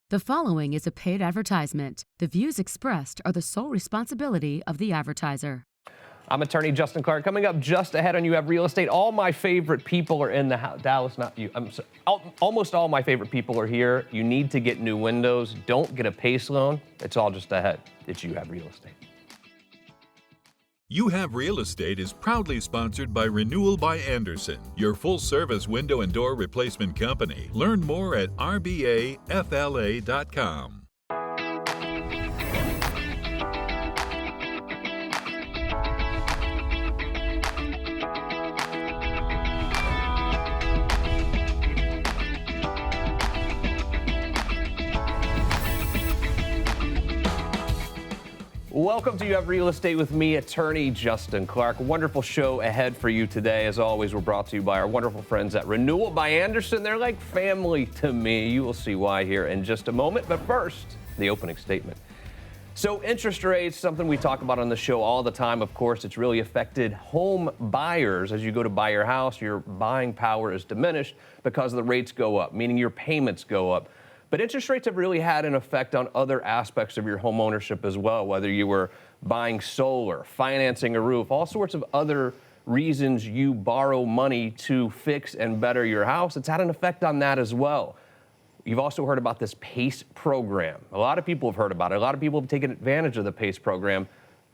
The following is a paid advertisement. The views expressed are the sole responsibility of the advertiser. I'm attorney Justin Clark. Coming up just ahead on You Have Real Estate, all my favorite people are in the house. Dallas, not you. Almost all my favorite people are here. You need to get new windows. Don't get a PACE loan. It's all just ahead. It's You Have Real Estate. You Have Real Estate is proudly sponsored by Renewal by Andersen, your full-service window and door replacement company. Learn more at rbafla.com. Welcome to You Have Real Estate with me, attorney Justin Clark. A wonderful show ahead for you today. As always, we're brought to you by our wonderful friends at Renewal by Andersen. They're like family to me. You will see why here in just a moment. But first, the opening statement. So interest rates, something we talk about on the show all the time. Of course, it's really affected home buyers. As you go to buy your house, your buying power is diminished because the rates go up, meaning your payments go up. But interest rates have really had an effect on other aspects of your home ownership as well, whether you were buying solar, financing a roof, all sorts of other reasons you borrow money to fix and better your house. It's had an effect on that as well. You've also heard about this PACE program. A lot of people have heard about it. A lot of people have taken advantage of the PACE program.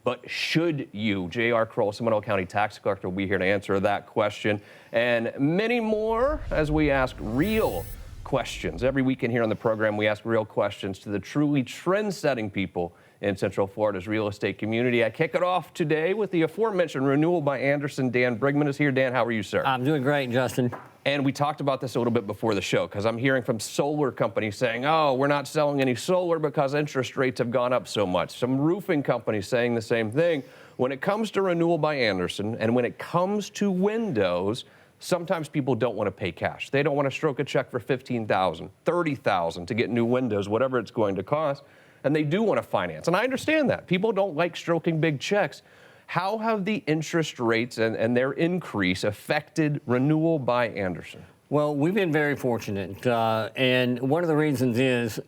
But should you? J.R. Kroll, Seminole County Tax Collector, will be here to answer that question and many more as we ask real questions. Every weekend here on the program, we ask real questions to the truly trend-setting people in Central Florida's real estate community. I kick it off today with the aforementioned Renewal by Andersen. Dan Brigman is here. Dan, how are you, sir? I'm doing great, Justin. And we talked about this a little bit before the show because I'm hearing from solar companies saying, oh, we're not selling any solar because interest rates have gone up so much. Some roofing companies saying the same thing. When it comes to Renewal by Andersen and when it comes to windows, sometimes people don't want to pay cash. They don't want to stroke a check for $15,000, $30,000 to get new windows, whatever it's going to cost, and they do want to finance. And I understand that. People don't like stroking big checks. How have the interest rates and their increase affected Renewal by Andersen? Well, we've been very fortunate, and one of the reasons is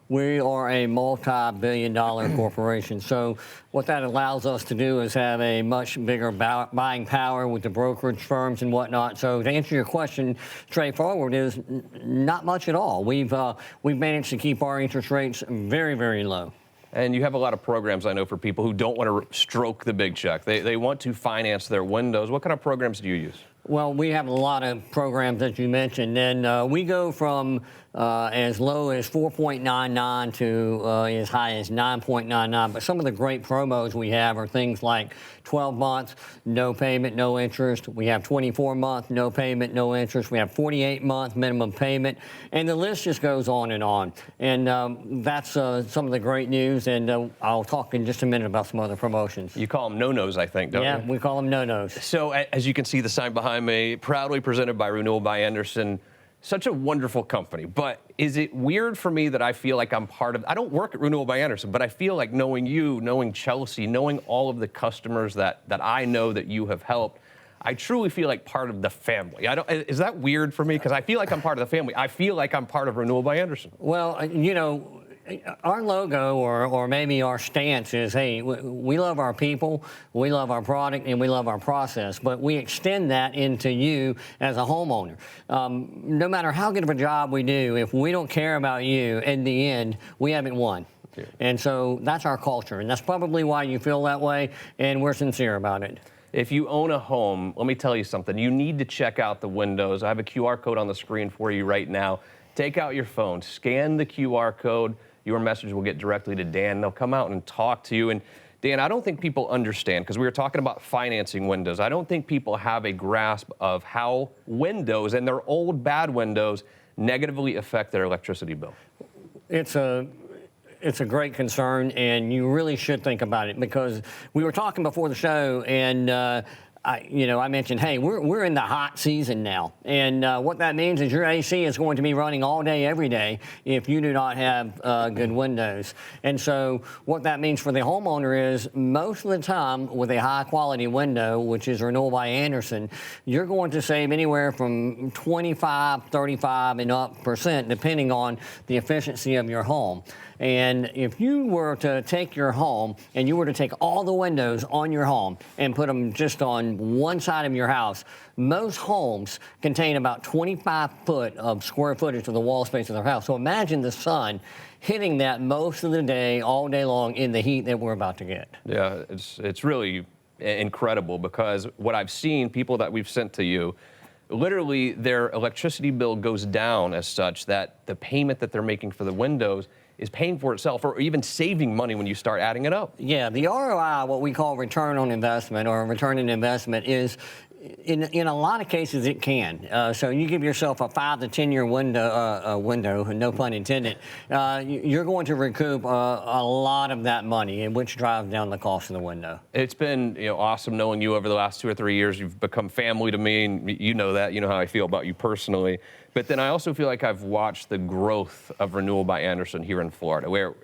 we are a multi-billion-dollar corporation. So what that allows us to do is have a much bigger buying power with the brokerage firms and whatnot. So to answer your question, straightforward is not much at all. We've managed to keep our interest rates very, very low. And you have a lot of programs, I know, for people who don't want to stroke the big check. They want to finance their windows. What kind of programs do you use? Well, we have a lot of programs that you mentioned, and we go from as low as 4.99 to as high as 9.99. But some of the great promos we have are things like 12 months, no payment, no interest. We have 24-month, no payment, no interest. We have 48-month minimum payment, and the list just goes on. And that's some of the great news, and I'll talk in just a minute about some other promotions. You call them no-nos, I think, don't you? Yeah, we call them no-nos. So as you can see the sign behind me, proudly presented by Renewal by Andersen. Such a wonderful company, but is it weird for me that I feel like I'm part of, I don't work at Renewal by Andersen, but I feel like knowing you, knowing Chelsea, knowing all of the customers that I know that you have helped, I truly feel like part of the family. Is that weird for me? Because I feel like I'm part of the family. I feel like I'm part of Renewal by Andersen. Well, you know, our logo or maybe our stance is, hey, we love our people, we love our product, and we love our process, but we extend that into you as a homeowner. No matter how good of a job we do, if we don't care about you, in the end, we haven't won. Yeah. And so that's our culture, and that's probably why you feel that way, and we're sincere about it. If you own a home, let me tell you something. You need to check out the windows. I have a QR code on the screen for you right now. Take out your phone, scan the QR code. Your message will get directly to Dan. They'll come out and talk to you. And Dan, I don't think people understand, because we were talking about financing windows. I don't think people have a grasp of how windows and their old bad windows negatively affect their electricity bill. It's a great concern, and you really should think about it, because we were talking before the show, and I mentioned, hey, we're in the hot season now, and what that means is your AC is going to be running all day, every day, if you do not have good windows. And so what that means for the homeowner is most of the time with a high quality window, which is Renewal by Andersen, you're going to save anywhere from 25, 35 and up %, depending on the efficiency of your home. And if you were to take your home and you were to take all the windows on your home and put them just on one side of your house, most homes contain about 25 foot of square footage of the wall space of their house. So imagine the sun hitting that most of the day, all day long, in the heat that we're about to get. Yeah, it's really incredible, because what I've seen, people that we've sent to you, literally their electricity bill goes down as such that the payment that they're making for the windows is paying for itself, or even saving money when you start adding it up. Yeah, the ROI, what we call return on investment or return on investment, is in a lot of cases it can. So you give yourself a 5 to 10 year window, no pun intended, you're going to recoup a lot of that money, and which drives down the cost of the window. It's been awesome knowing you over the last 2 or 3 years. You've become family to me, and you know that. You know how I feel about you personally. But then I also feel like I've watched the growth of Renewal by Andersen here in Florida, where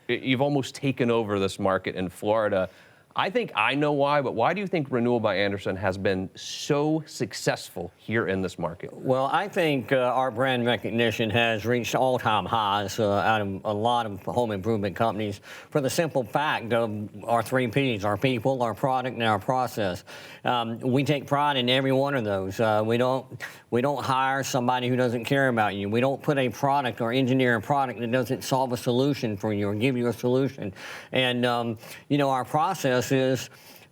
you've almost taken over this market in Florida. I think I know why, but why do you think Renewal by Andersen has been so successful here in this market? Well, I think our brand recognition has reached all-time highs out of a lot of home improvement companies for the simple fact of our 3 Ps, our people, our product, and our process. We take pride in every one of those. We don't hire somebody who doesn't care about you. We don't put a product or engineer a product that doesn't solve a solution for you or give you a solution. And, our process is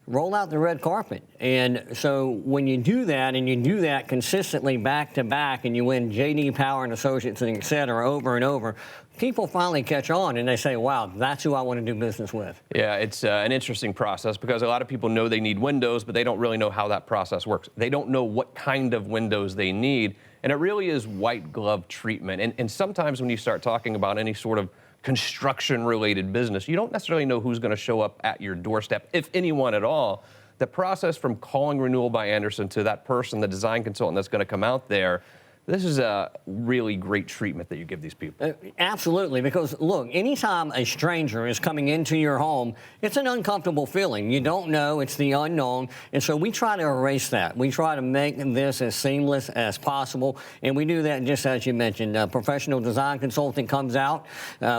roll out the red carpet. And so when you do that, and you do that consistently back to back, and you win J.D. Power and Associates and et cetera over and over, people finally catch on and they say, wow, that's who I want to do business with. Yeah, it's an interesting process, because a lot of people know they need windows, but they don't really know how that process works. They don't know what kind of windows they need. And it really is white glove treatment. And sometimes when you start talking about any sort of construction-related business, you don't necessarily know who's going to show up at your doorstep, if anyone at all. The process from calling Renewal by Andersen to that person, the design consultant that's going to come out there, this is a really great treatment that you give these people. Absolutely, because look, anytime a stranger is coming into your home, it's an uncomfortable feeling. You don't know, it's the unknown, and so we try to erase that. We try to make this as seamless as possible, and we do that just as you mentioned. A professional design consultant comes out,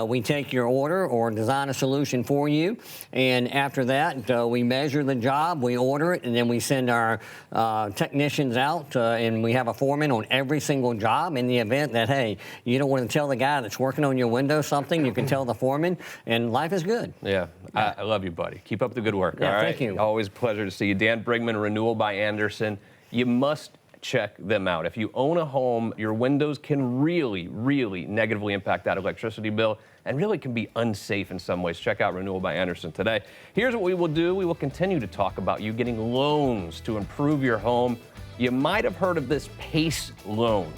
we take your order or design a solution for you, and after that, we measure the job, we order it, and then we send our technicians out, and we have a foreman on every single job. In the event that, hey, you don't want to tell the guy that's working on your window something, you can tell the foreman, and life is good. Yeah, I love you, buddy. Keep up the good work. Yeah, all right? Thank you. Always a pleasure to see you. Dan Brigman, Renewal by Andersen. You must check them out. If you own a home, your windows can really, really negatively impact that electricity bill, and really can be unsafe in some ways. Check out Renewal by Andersen today. Here's what we will do. We will continue to talk about you getting loans to improve your home. You might have heard of this PACE loan.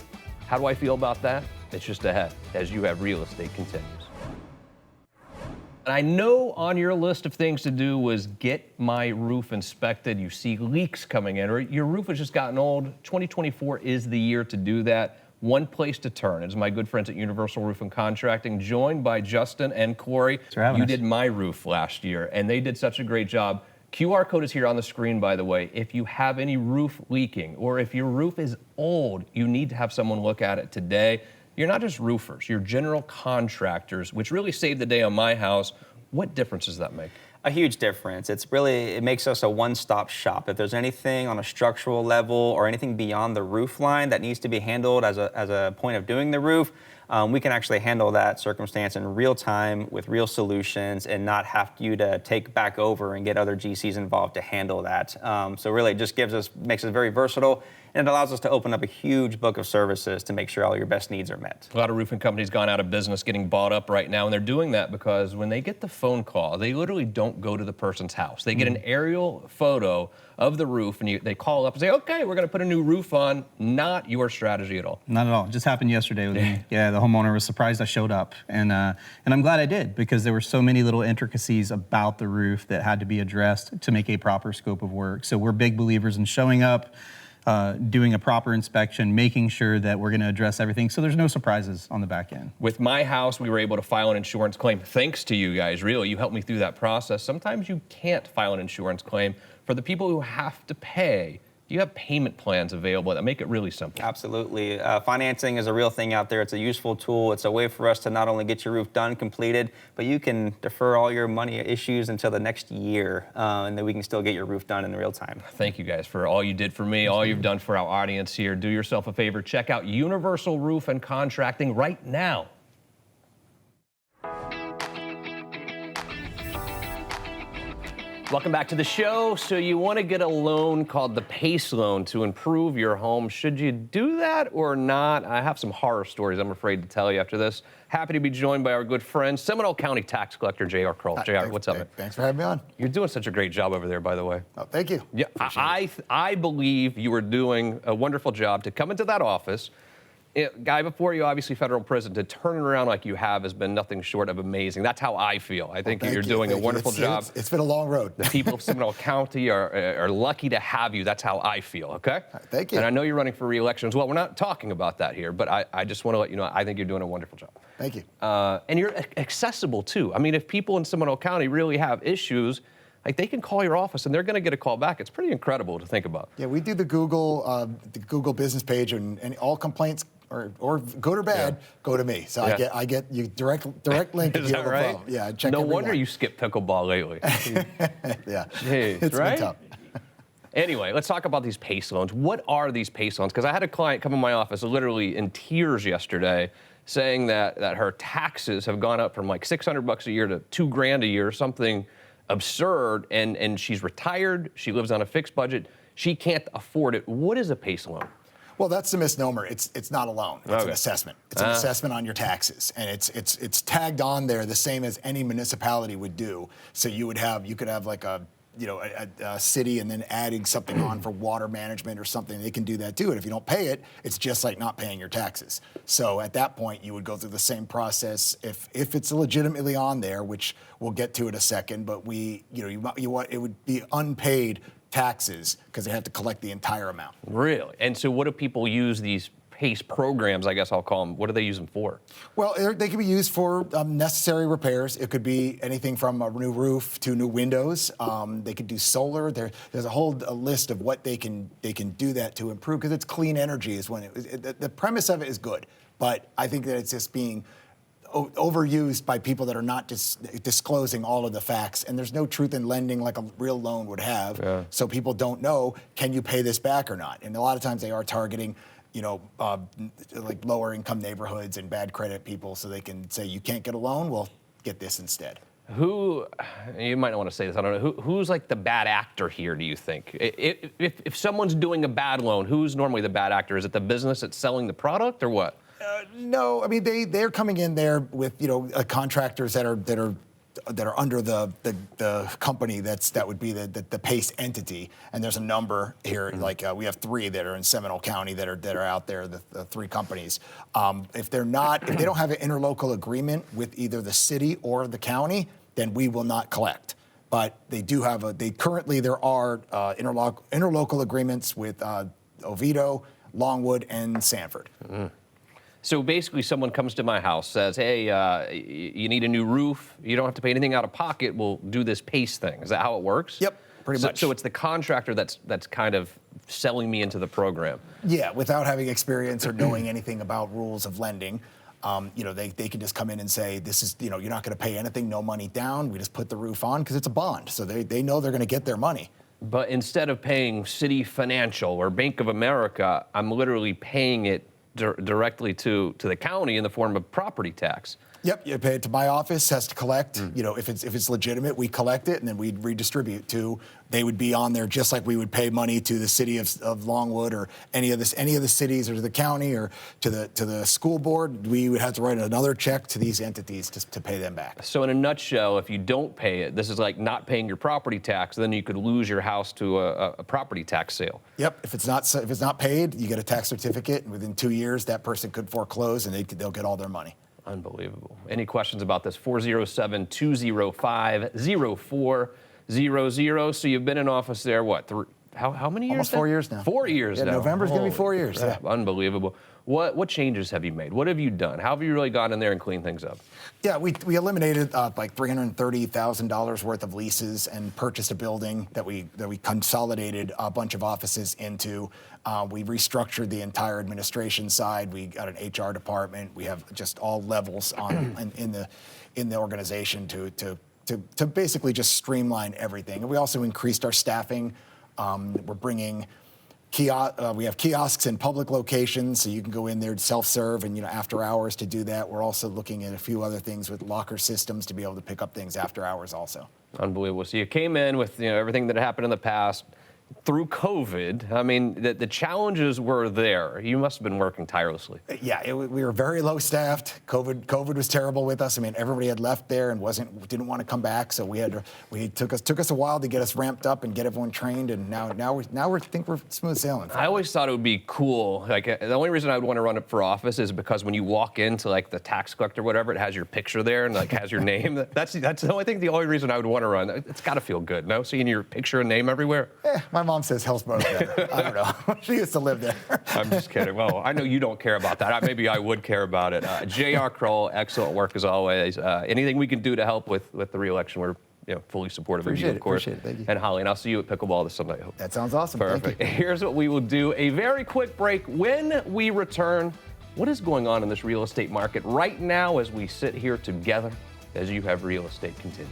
How do I feel about that? It's just ahead as You Have Real Estate continues. And I know on your list of things to do was get my roof inspected. You see leaks coming in, or your roof has just gotten old. 2024 is the year to do that. One place to turn is my good friends at Universal Roof and Contracting, joined by Justin and Corey. You did my roof last year, and they did such a great job. QR code is here on the screen, by the way. If you have any roof leaking, or if your roof is old, you need to have someone look at it today. You're not just roofers, you're general contractors, which really saved the day on my house. What difference does that make? A huge difference. It makes us a one-stop shop. If there's anything on a structural level or anything beyond the roof line that needs to be handled as a point of doing the roof, we can actually handle that circumstance in real time with real solutions and not have you to take back over and get other GCs involved to handle that. So really it just makes us very versatile and it allows us to open up a huge book of services to make sure all your best needs are met. A lot of roofing companies gone out of business, getting bought up right now, and they're doing that because when they get the phone call, they literally don't go to the person's house. They get an aerial photo of the roof, and they call up and say, okay, we're going to put a new roof on. Not your strategy at all. Not at all. It just happened yesterday with me. Yeah, the homeowner was surprised I showed up, and I'm glad I did, because there were so many little intricacies about the roof that had to be addressed to make a proper scope of work. So we're big believers in showing up, doing a proper inspection, making sure that we're going to address everything so there's no surprises on the back end. With my house, we were able to file an insurance claim thanks to you guys, really. You helped me through that process. Sometimes you can't file an insurance claim. For the people who have to pay, do you have payment plans available that make it really simple? Absolutely. Financing is a real thing out there. It's a useful tool. It's a way for us to not only get your roof done, completed, but you can defer all your money issues until the next year, and then we can still get your roof done in real time. Thank you guys for all you did for me, all you've done for our audience here. Do yourself a favor. Check out Universal Roof and Contracting right now. Welcome back to the show. So you want to get a loan called the PACE loan to improve your home. Should you do that or not? I have some horror stories I'm afraid to tell you after this. Happy to be joined by our good friend, Seminole County Tax Collector, J.R. Kroll. J.R., what's up, man? Thanks for having me on. You're doing such a great job over there, by the way. Oh, thank you. Yeah, I believe you were doing a wonderful job to come into that office. Guy before you, obviously federal prison, to turn it around like you have has been nothing short of amazing. That's how I feel. I think you're doing a wonderful job. It's been a long road. The people of Seminole County are lucky to have you. That's how I feel, okay? Thank you. And I know you're running for re-election as well. We're not talking about that here, but I just want to let you know I think you're doing a wonderful job. Thank you. And you're accessible, too. I mean, if people in Seminole County really have issues, like they can call your office and they're going to get a call back. It's pretty incredible to think about. Yeah, we do the Google business page, and all complaints or good or bad, go to me. So I get you direct link if you have a problem. Yeah, I check. No every wonder one. you skipped pickleball lately. Yeah, Jeez, it's right? been tough. Anyway, let's talk about these PACE loans. What are these PACE loans? Because I had a client come in my office literally in tears yesterday, saying that her taxes have gone up from like $600 a year to $2,000 a year, something absurd, and she's retired, she lives on a fixed budget, she can't afford it. What is a PACE loan? Well, that's the misnomer. It's not a loan. It's an assessment. It's an assessment on your taxes, and it's tagged on there the same as any municipality would do. So you could have like a city and then adding something on for water management or something. They can do that too. And if you don't pay it, it's just like not paying your taxes. So at that point, you would go through the same process if it's legitimately on there, which we'll get to in a second. But it would be unpaid taxes because they have to collect the entire amount. Really? And so what do people use these PACE programs, I guess I'll call them, what do they use them for? Well, they can be used for necessary repairs. It could be anything from a new roof to new windows. They could do solar. There's a whole list of what they can do that to improve, because it's clean energy is when the premise of it is good, but I think that it's just being overused by people that are not disclosing all of the facts, and there's no truth in lending like a real loan would have. Yeah. So people don't know, can you pay this back or not? And a lot of times they are targeting like lower income neighborhoods and bad credit people, so they can say, you can't get a loan, well, get this instead. Who, you might not want to say this, I don't know, who's like the bad actor here, do you think? If someone's doing a bad loan, who's normally the bad actor? Is it the business that's selling the product or what? No, I mean, they're coming in there with, contractors that are under the company that would be the PACE entity, and there's a number here. Mm-hmm. Like we have 3 that are in Seminole County that are out there. The 3 companies. If they don't have an interlocal agreement with either the city or the county, then we will not collect. But they do have there are interlocal agreements with Oviedo, Longwood, and Sanford. Mm-hmm. So basically someone comes to my house, says, hey, you need a new roof. You don't have to pay anything out of pocket. We'll do this PACE thing. Is that how it works? Yep, pretty much. So it's the contractor that's kind of selling me into the program. Yeah, without having experience or knowing anything about rules of lending. They can just come in and say, this is, you're not going to pay anything, no money down. We just put the roof on because it's a bond. So they know they're going to get their money. But instead of paying City Financial or Bank of America, I'm literally paying it directly to the county in the form of property tax. Yep, you pay it to my office, has to collect. You know, if it's legitimate, we collect it, and then we'd redistribute to. They would be on there just like we would pay money to the city of Longwood or any of the cities or to the county or to the school board. We would have to write another check to these entities to pay them back. So in a nutshell, if you don't pay it, this is like not paying your property tax. Then you could lose your house to a property tax sale. Yep, if it's not paid, you get a tax certificate, and within 2 years, that person could foreclose, and they'll get all their money. Unbelievable. Any questions about this? 407-205-0400. So you've been in office there, what, how many years? Almost 4 years now. 4 years Yeah, now. November's going to be 4 years. Yeah. Unbelievable. What changes have you made? What have you done? How have you really gone in there and cleaned things up? Yeah, we eliminated like $330,000 worth of leases and purchased a building that we consolidated a bunch of offices into. We restructured the entire administration side. We got an HR department. We have just all levels in the organization to basically just streamline everything. And we also increased our staffing. We're bringing we have kiosks in public locations, so you can go in there to self-serve and after hours to do that. We're also looking at a few other things with locker systems to be able to pick up things after hours also. Unbelievable. So you came in with everything that happened in the past. Through COVID, I mean, the challenges were there. You must have been working tirelessly. Yeah, we were very low staffed. COVID was terrible with us. I mean, everybody had left there and didn't want to come back. So took us a while to get us ramped up and get everyone trained. And now we think we're smooth sailing. I always thought it would be cool. Like the only reason I would want to run it for office is because when you walk into like the tax collector, or whatever, it has your picture there and like has your name. That's the only reason I would want to run. It's got to feel good, no? Seeing your picture and name everywhere. My mom says Hillsboro's better. I don't know. She used to live there. I'm just kidding. Well, I know you don't care about that. Maybe I would care about it. J.R. Kroll, excellent work as always. Anything we can do to help with the re-election, we're fully supportive of you, of course. Appreciate it. Thank you. And Holly, and I'll see you at pickleball this Sunday. That sounds awesome. Perfect. Thank you. Here's what we will do. A very quick break. When we return, what is going on in this real estate market right now as we sit here together as You Have Real Estate continues?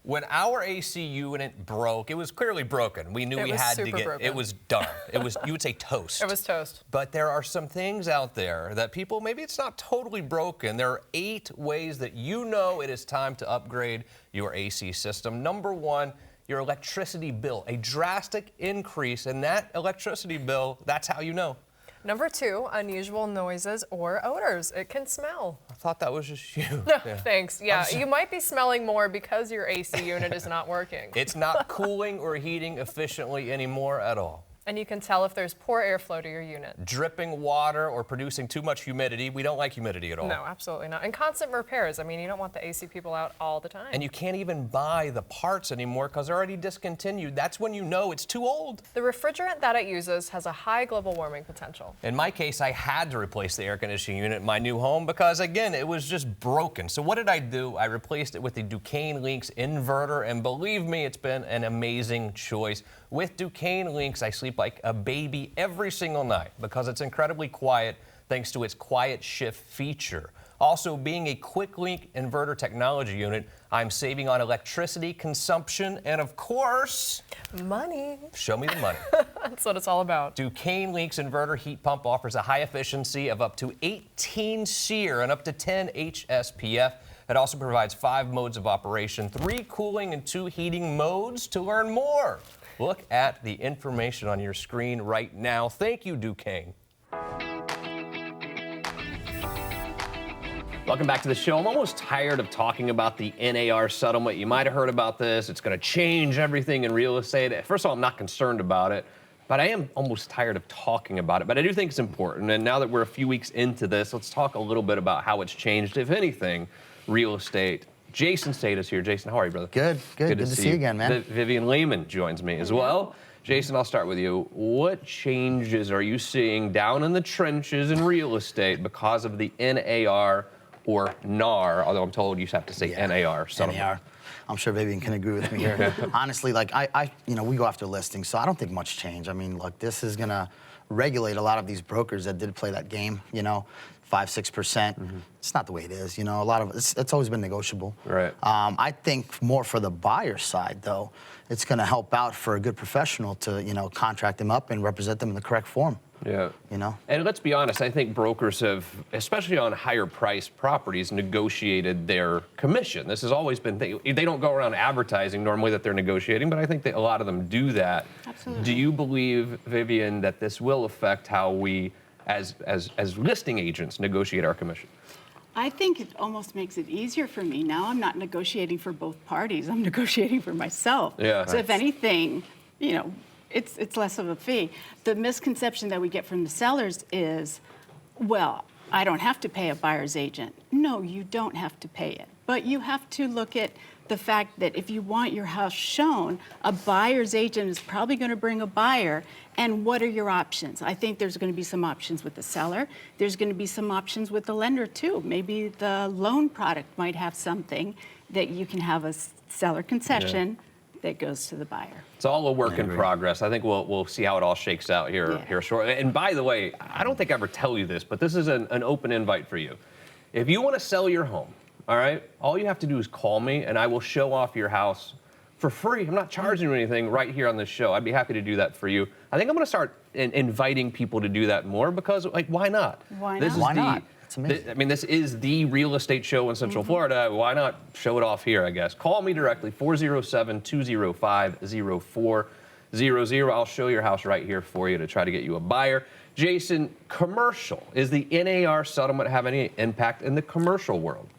When our AC unit broke, it was clearly broken. We knew we had to get broken. it was done. It was, you would say, toast. It was toast. But there are some things out there that people, maybe it's not totally broken. There are 8 ways that you know it is time to upgrade your AC system. Number 1, your electricity bill. A drastic increase in that electricity bill, that's how you know. Number 2, unusual noises or odors. It can smell. I thought that was just you. No, thanks. Yeah, you might be smelling more because your AC unit is not working. It's not cooling or heating efficiently anymore at all. And you can tell if there's poor airflow to your unit. Dripping water or producing too much humidity. We don't like humidity at all. No, absolutely not. And constant repairs. I mean, you don't want the AC people out all the time. And you can't even buy the parts anymore because they're already discontinued. That's when you know it's too old. The refrigerant that it uses has a high global warming potential. In my case, I had to replace the air conditioning unit in my new home because, again, it was just broken. So what did I do? I replaced it with the Duquesne Lynx inverter, and believe me, it's been an amazing choice. With Duquesne Lynx, I sleep like a baby every single night because it's incredibly quiet thanks to its quiet shift feature. Also, being a quick link inverter technology unit, I'm saving on electricity consumption and, of course, money. Show me the money. That's what it's all about. Duquesne Lynx inverter heat pump offers a high efficiency of up to 18 SEER and up to 10 HSPF. It also provides 5 modes of operation, 3 cooling and 2 heating modes. To learn more, look at the information on your screen right now. Thank you, Duquesne. Welcome back to the show. I'm almost tired of talking about the NAR settlement. You might have heard about this. It's going to change everything in real estate. First of all, I'm not concerned about it, but I am almost tired of talking about it. But I do think it's important. And now that we're a few weeks into this, let's talk a little bit about how it's changed, if anything, real estate. Jason Seda is here. Jason, how are you, brother? Good to see you again, man. Vivian Lehman joins me as well. Jason, I'll start with you. What changes are you seeing down in the trenches in real estate because of the NAR or NAR, although I'm told you have to say NAR. NAR. I'm sure Vivian can agree with me here. Honestly, like we go after listings, so I don't think much change. I mean, look, this is gonna regulate a lot of these brokers that did play that game, 5-6%. It's not the way it is, a lot of it's always been negotiable. Right. I think more for the buyer side, though, it's going to help out for a good professional to, contract them up and represent them in the correct form. Yeah. You know? And let's be honest, I think brokers have, especially on higher priced properties, negotiated their commission. This has always been, they don't go around advertising normally that they're negotiating, but I think that a lot of them do that. Absolutely. Do you believe, Vivian, that this will affect how we, as listing agents, negotiate our commission? I think it almost makes it easier for me. Now I'm not negotiating for both parties. I'm negotiating for myself. Yeah. So if anything, you know, it's less of a fee. The misconception that we get from the sellers is, well, I don't have to pay a buyer's agent. No, you don't have to pay it. But you have to look at the fact that if you want your house shown, a buyer's agent is probably going to bring a buyer. And what are your options? I think there's going to be some options with the seller. There's going to be some options with the lender too. Maybe the loan product might have something that you can have a seller concession that goes to the buyer. It's all a work in progress. I think we'll see how it all shakes out here shortly. And by the way, I don't think I ever tell you this, but this is an open invite for you. If you want to sell your home, all right, all you have to do is call me and I will show off your house for free. I'm not charging you anything right here on this show. I'd be happy to do that for you. I think I'm going to start inviting people to do that more because, like, why not? Why not? Why not? It's amazing. I mean, this is the real estate show in Central Florida. Why not show it off here, I guess? Call me directly, 407-205-0400. I'll show your house right here for you to try to get you a buyer. Jason, commercial, is the NAR settlement have any impact in the commercial world?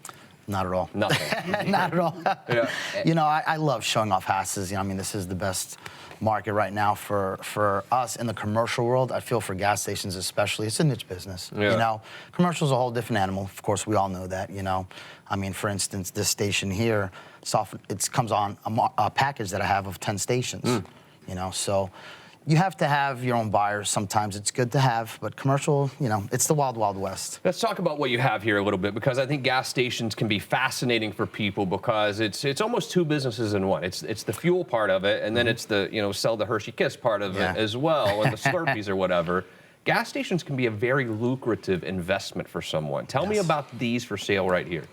Not at all. Nothing. Not at all. Yeah. You know, I love showing off houses. You know, I mean, this is the best market right now for us in the commercial world. I feel for gas stations especially. It's a niche business. Yeah. You know, commercial's a whole different animal. Of course, we all know that, you know. I mean, for instance, this station here, it comes on a package that I have of 10 stations. You know, so you have to have your own buyers. Sometimes it's good to have, but commercial, you know, it's the wild, wild west. Let's talk about what you have here a little bit, because I think gas stations can be fascinating for people because it's almost two businesses in one. It's the fuel part of it, and then it's the, you know, sell the Hershey Kiss part of it as well, and the Slurpees or whatever. Gas stations can be a very lucrative investment for someone. Tell me about these for sale right here.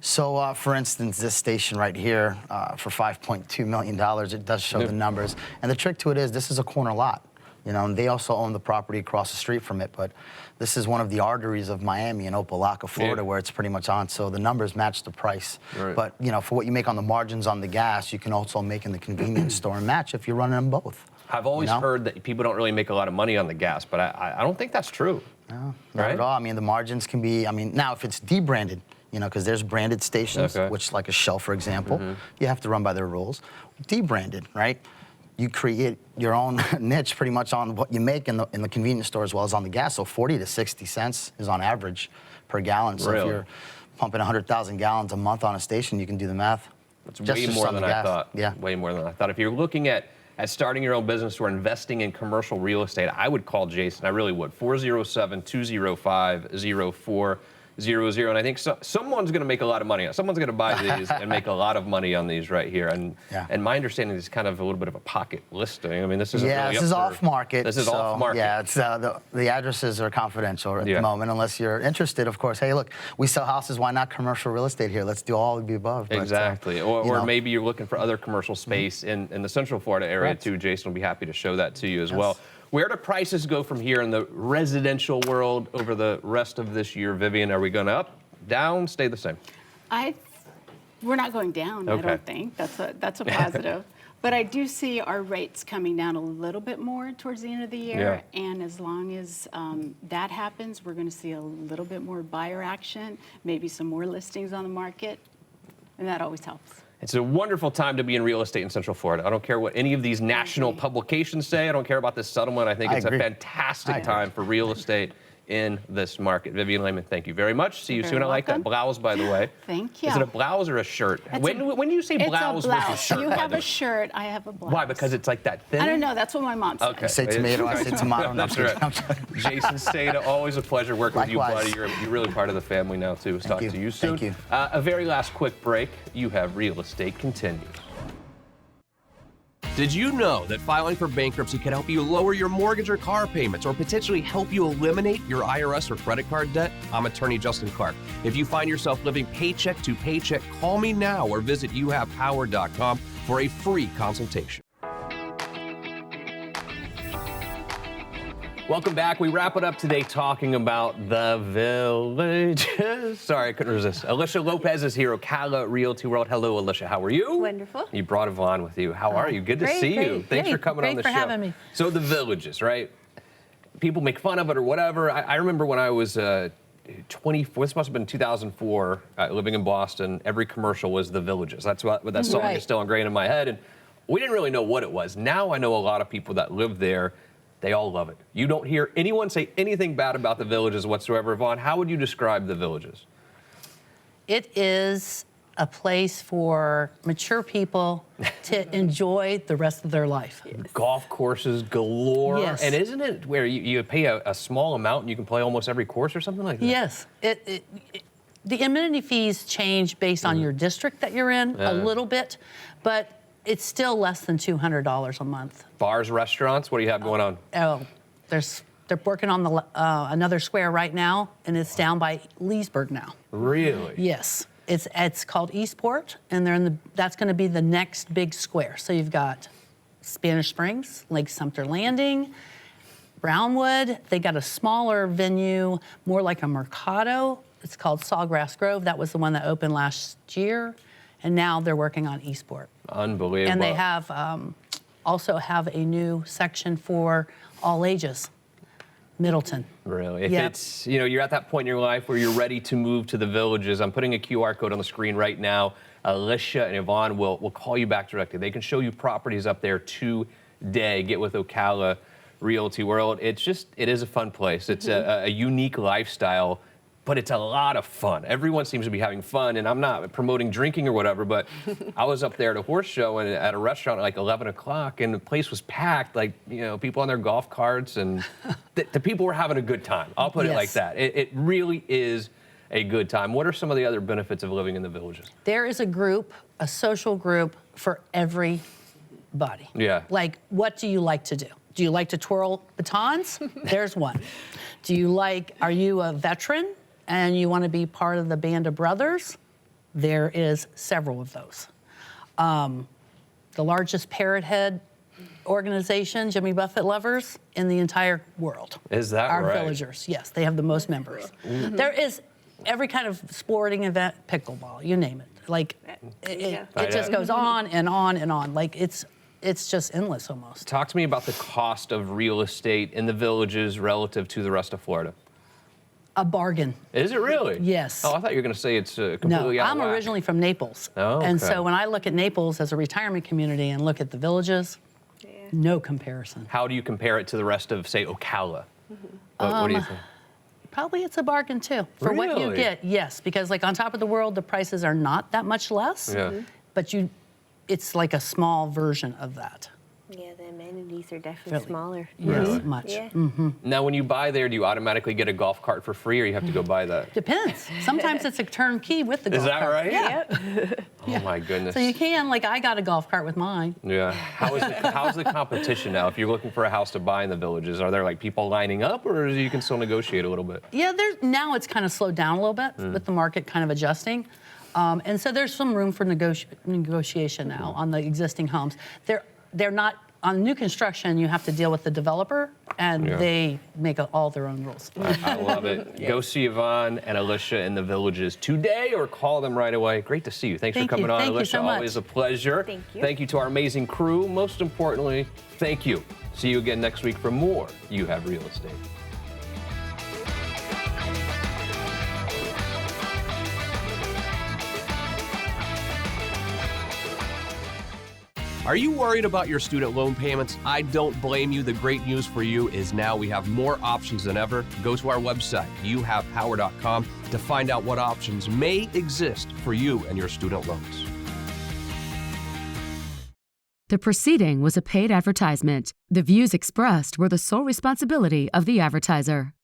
So, for instance, this station right here, for $5.2 million, it does show the numbers. And the trick to it is this is a corner lot, you know, and they also own the property across the street from it. But this is one of the arteries of Miami and Ocala, Florida, where it's pretty much on. So the numbers match the price. Right. But, you know, for what you make on the margins on the gas, you can also make in the convenience store and match if you're running them both. I've always heard that people don't really make a lot of money on the gas, but I don't think that's true. No, not at all. I mean, the margins can be, I mean, now if it's debranded, you know, because there's branded stations, which like a Shell, for example, you have to run by their rules. Debranded, right? You create your own niche pretty much on what you make in the convenience store as well as on the gas. So 40 to 60 cents is on average per gallon. So if you're pumping 100,000 gallons a month on a station, you can do the math. That's way more than I thought. Yeah. Way more than I thought. If you're looking at starting your own business or investing in commercial real estate, I would call Jason. I really would. 407-205-0400. And I think someone's going to make a lot of money. Someone's going to buy these and make a lot of money on these right here. And my understanding is kind of a little bit of a pocket listing. I mean, this isn't really this is off market. This is off market. Yeah, it's the addresses are confidential at the moment, unless you're interested. Of course, hey, look, we sell houses. Why not commercial real estate here? Let's do all of the above. Exactly. But, or maybe you're looking for other commercial space in the Central Florida area too. Jason will be happy to show that to you as well. Where do prices go from here in the residential world over the rest of this year, Vivian? Are we going up, down, stay the same? We're not going down, I don't think. That's a positive. But I do see our rates coming down a little bit more towards the end of the year. And as long as that happens, we're going to see a little bit more buyer action, maybe some more listings on the market, and that always helps. It's a wonderful time to be in real estate in Central Florida. I don't care what any of these national publications say. I don't care about this settlement. I think it's a fantastic time for real estate in this market. Vivian Lehman, thank you very much. See you soon. I like that blouse, by the way. Thank you. Is it a blouse or a shirt? When do you say blouse versus shirt? You have a shirt, I have a blouse. Why? Because it's like that thin? I don't know. That's what my mom said. You say tomato, I say tomato. That's right. Jason Seda, always a pleasure working with you, buddy. You're really part of the family now, too. Talk to you soon. Thank you. A very last quick break. You have Real Estate Continues. Did you know that filing for bankruptcy can help you lower your mortgage or car payments or potentially help you eliminate your IRS or credit card debt? I'm attorney Justin Clark. If you find yourself living paycheck to paycheck, call me now or visit youhavepower.com for a free consultation. Welcome back. We wrap it up today talking about the villages. Sorry, I couldn't resist. Elisha Lopez is here, Ocala Realty World. Hello, Elisha. How are you? Wonderful. You brought Yvonne with you. How are you? Good to Great, see you. great, Thanks for great. coming on the show. Great for having me. So the villages, right? People make fun of it or whatever. I remember when I was 24, this must have been 2004, living in Boston, every commercial was the villages. That's what that song is still ingrained in my head. And we didn't really know what it was. Now I know a lot of people that live there. They all love it. You don't hear anyone say anything bad about the villages whatsoever. Yvonne, how would you describe the villages? It is a place for mature people to enjoy the rest of their life. Golf courses galore. Yes. And isn't it where you pay a small amount and you can play almost every course or something like that? Yes. The amenity fees change based on your district that you're in a little bit, but it's still less than $200 a month. Bars, restaurants, what do you have going on? Oh, they're working on the another square right now, and it's down by Leesburg now. Really? Yes. It's called Eastport, and that's going to be the next big square. So you've got Spanish Springs, Lake Sumter Landing, Brownwood. They got a smaller venue, more like a Mercado. It's called Sawgrass Grove. That was the one that opened last year, and now they're working on Eastport. Unbelievable. And they have also have a new section for all ages. Middleton. Really? If it's, you're at that point in your life where you're ready to move to the villages, I'm putting a QR code on the screen right now. Elisha and Yvonne will call you back directly. They can show you properties up there today. Get with Ocala Realty World. It is a fun place. It's a unique lifestyle, but it's a lot of fun. Everyone seems to be having fun, and I'm not promoting drinking or whatever, but I was up there at a horse show and at a restaurant at like 11 o'clock, and the place was packed, like, people on their golf carts, and the people were having a good time. I'll put it like that. It really is a good time. What are some of the other benefits of living in the villages? There is a social group for everybody. Yeah. Like, what do you like to do? Do you like to twirl batons? There's one. Are you a veteran and you want to be part of the Band of Brothers? There is several of those. The largest parrot head organization, Jimmy Buffett lovers, in the entire world. Is that Our right? villagers, yes, they have the most members. Mm-hmm. There is every kind of sporting event, pickleball, you name it. Like, it just goes on and on and on. Like, it's just endless almost. Talk to me about the cost of real estate in the villages relative to the rest of Florida. A bargain. Is it really? Yes. Oh, I thought you were going to say it's completely out of I'm whack. originally from Naples. Oh, okay. And so when I look at Naples as a retirement community and look at the villages, no comparison. How do you compare it to the rest of, say, Ocala? What do you think? Probably it's a bargain too. For what you get, yes. Because like on top of the world, the prices are not that much less. Yeah. But it's like a small version of that. Yeah, the amenities are definitely smaller. Yes, much. Yeah. Mm-hmm. Now, when you buy there, do you automatically get a golf cart for free, or you have to go buy that? Depends. Sometimes it's a turnkey with the golf cart. Is that right? Yeah. Oh, my goodness. So you can, I got a golf cart with mine. Yeah. How's the competition now? If you're looking for a house to buy in the villages, are there people lining up, or you can still negotiate a little bit? Yeah, now it's kind of slowed down a little bit with the market kind of adjusting. And so there's some room for negotiation now on the existing homes. They're not, on new construction, you have to deal with the developer, and they make all their own rules. I love it. Go see Yvonne and Elisha in the villages today, or call them right away. Great to see you. Thanks for coming on, Thank Elisha. You so much. Always a pleasure. Thank you. Thank you to our amazing crew. Most importantly, thank you. See you again next week for more You Have Real Estate. Are you worried about your student loan payments? I don't blame you. The great news for you is now we have more options than ever. Go to our website, youhavepower.com, to find out what options may exist for you and your student loans. The proceeding was a paid advertisement. The views expressed were the sole responsibility of the advertiser.